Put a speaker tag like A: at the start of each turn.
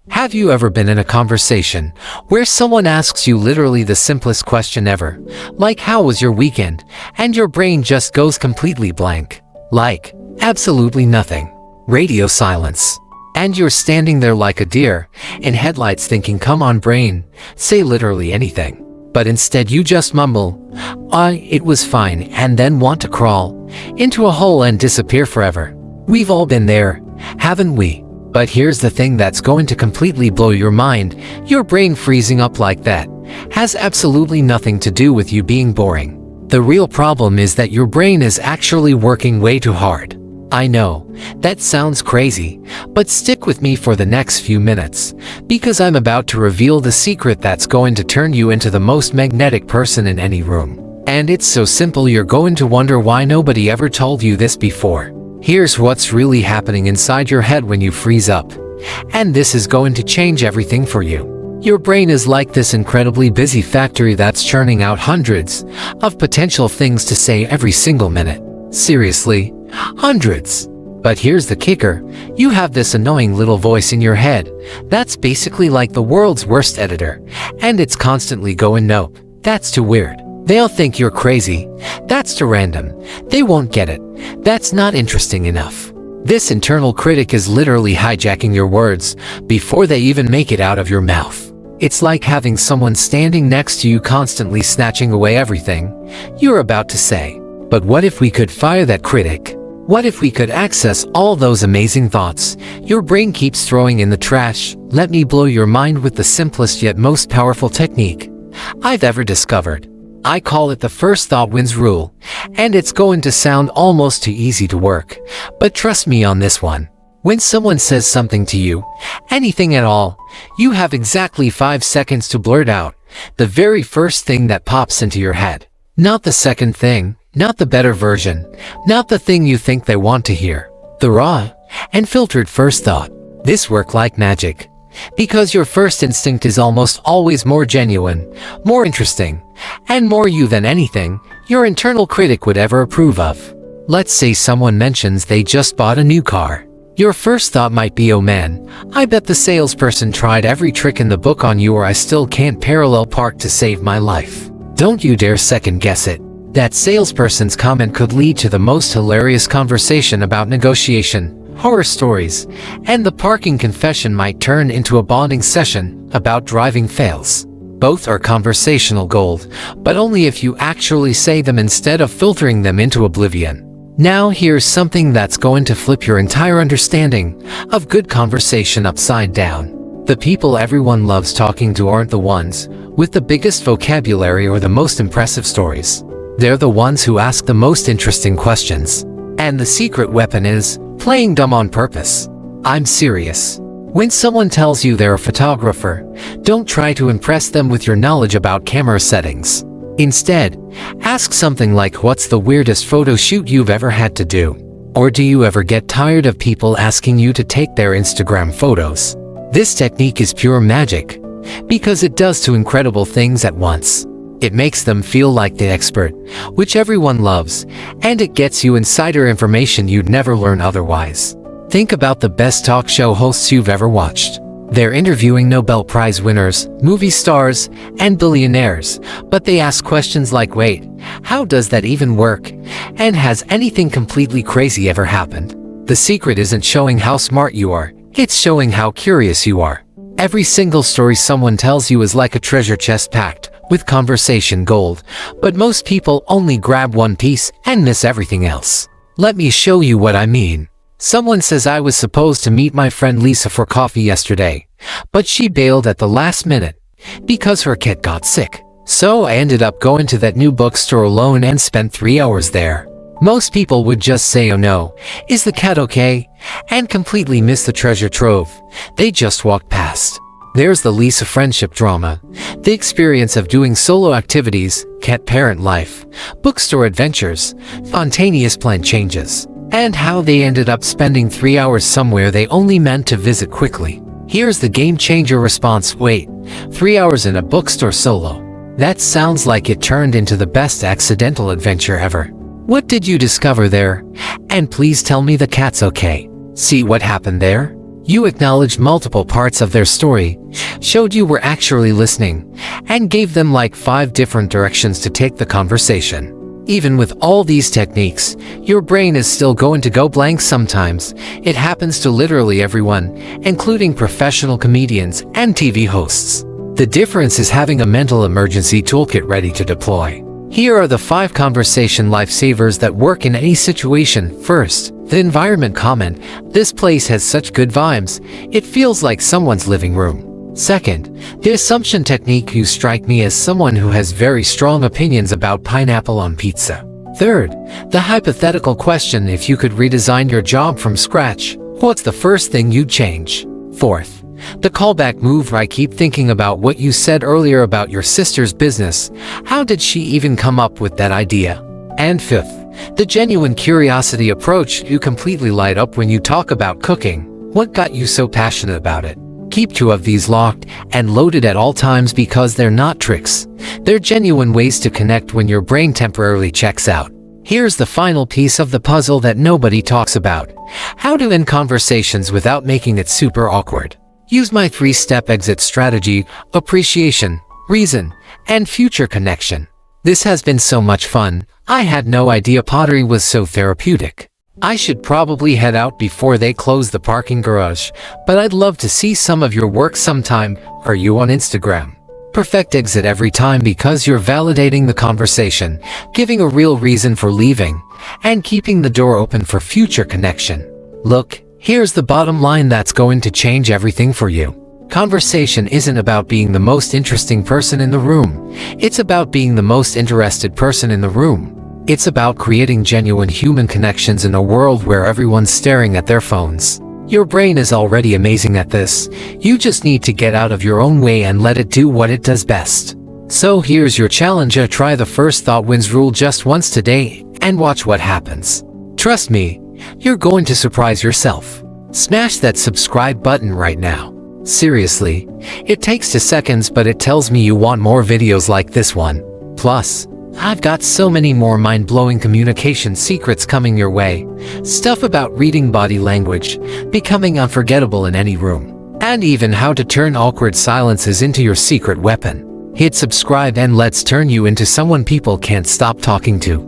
A: Have you ever been in a conversation where someone asks you literally the simplest question ever, like how was your weekend, and your brain just goes completely blank? Like, absolutely nothing. Radio silence. And you're standing there like a deer in headlights thinking, come on brain, say literally anything. But instead you just mumble, it was fine, and then want to crawl into a hole and disappear forever. We've all been there, haven't we? But here's the thing that's going to completely blow your mind. Your brain freezing up like that has absolutely nothing to do with you being boring. The real problem is that your brain is actually working way too hard. I know, that sounds crazy, but stick with me for the next few minutes, because I'm about to reveal the secret that's going to turn you into the most magnetic person in any room. And it's so simple you're going to wonder why nobody ever told you this before. Here's what's really happening inside your head when you freeze up. And this is going to change everything for you. Your brain is like this incredibly busy factory that's churning out hundreds of potential things to say every single minute. Seriously, hundreds. But here's the kicker. You have this annoying little voice in your head that's basically like the world's worst editor, and it's constantly going, nope, that's too weird. They'll think you're crazy. That's too random. They won't get it. That's not interesting enough. This internal critic is literally hijacking your words before they even make it out of your mouth. It's like having someone standing next to you constantly snatching away everything you're about to say. But what if we could fire that critic? What if we could access all those amazing thoughts your brain keeps throwing in the trash? Let me blow your mind with the simplest yet most powerful technique I've ever discovered. I call it the first thought wins rule, and it's going to sound almost too easy to work, but trust me on this one. When someone says something to you, anything at all, you have exactly 5 seconds to blurt out the very first thing that pops into your head. Not the second thing, not the better version, not the thing you think they want to hear. The raw and filtered first thought. This works like magic, because your first instinct is almost always more genuine, more interesting, and more you than anything your internal critic would ever approve of. Let's say someone mentions they just bought a new car. Your first thought might be, oh man, I bet the salesperson tried every trick in the book on you, or I still can't parallel park to save my life. Don't you dare second guess it. That salesperson's comment could lead to the most hilarious conversation about negotiation, horror stories, and the parking confession might turn into a bonding session about driving fails. Both are conversational gold, but only if you actually say them instead of filtering them into oblivion. Now here's something that's going to flip your entire understanding of good conversation upside down. The people everyone loves talking to aren't the ones with the biggest vocabulary or the most impressive stories. They're the ones who ask the most interesting questions. And the secret weapon is playing dumb on purpose. I'm serious. When someone tells you they're a photographer, don't try to impress them with your knowledge about camera settings. Instead, ask something like, what's the weirdest photo shoot you've ever had to do? Or do you ever get tired of people asking you to take their Instagram photos? This technique is pure magic, because it does two incredible things at once. It makes them feel like the expert, which everyone loves, and it gets you insider information you'd never learn otherwise. Think about the best talk show hosts you've ever watched. They're interviewing Nobel Prize winners, movie stars, and billionaires, but they ask questions like, wait, how does that even work? And has anything completely crazy ever happened? The secret isn't showing how smart you are, it's showing how curious you are. Every single story someone tells you is like a treasure chest packed with conversation gold, but most people only grab one piece and miss everything else. Let me show you what I mean. Someone says, I was supposed to meet my friend Lisa for coffee yesterday, but she bailed at the last minute because her cat got sick. So I ended up going to that new bookstore alone and spent 3 hours there. Most people would just say, oh no, is the cat okay? And completely miss the treasure trove they just walked past. There's the Lisa friendship drama, the experience of doing solo activities, cat-parent life, bookstore adventures, spontaneous plan changes, and how they ended up spending 3 hours somewhere they only meant to visit quickly. Here's the game-changer response, wait, 3 hours in a bookstore solo? That sounds like it turned into the best accidental adventure ever. What did you discover there? And please tell me the cat's okay. See what happened there? You acknowledged multiple parts of their story, showed you were actually listening, and gave them like 5 different directions to take the conversation. Even with all these techniques, your brain is still going to go blank sometimes. It happens to literally everyone, including professional comedians and TV hosts. The difference is having a mental emergency toolkit ready to deploy. Here are the 5 conversation lifesavers that work in any situation. First, the environment comment. This place has such good vibes. It feels like someone's living room. Second, the assumption technique. You strike me as someone who has very strong opinions about pineapple on pizza. Third, the hypothetical question. If you could redesign your job from scratch, what's the first thing you'd change? Fourth, the callback move. I keep thinking about what you said earlier about your sister's business. How did she even come up with that idea? And fifth, the genuine curiosity approach. You completely light up when you talk about cooking. What got you so passionate about it? Keep 2 of these locked and loaded at all times because they're not tricks. They're genuine ways to connect when your brain temporarily checks out. Here's the final piece of the puzzle that nobody talks about. How to end conversations without making it super awkward. Use my 3-step exit strategy: appreciation, reason, and future connection. This has been so much fun. I had no idea pottery was so therapeutic. I should probably head out before they close the parking garage, but I'd love to see some of your work sometime. Are you on Instagram? Perfect exit every time because you're validating the conversation, giving a real reason for leaving, and keeping the door open for future connection. Look, here's the bottom line that's going to change everything for you. Conversation isn't about being the most interesting person in the room. It's about being the most interested person in the room. It's about creating genuine human connections in a world where everyone's staring at their phones. Your brain is already amazing at this. You just need to get out of your own way and let it do what it does best. So here's your challenge. Try the first thought wins rule just once today and watch what happens. Trust me, you're going to surprise yourself. Smash that subscribe button right now. Seriously, it takes 2 seconds, but it tells me you want more videos like this one. Plus, I've got so many more mind-blowing communication secrets coming your way. Stuff about reading body language, becoming unforgettable in any room, and even how to turn awkward silences into your secret weapon. Hit subscribe and let's turn you into someone people can't stop talking to.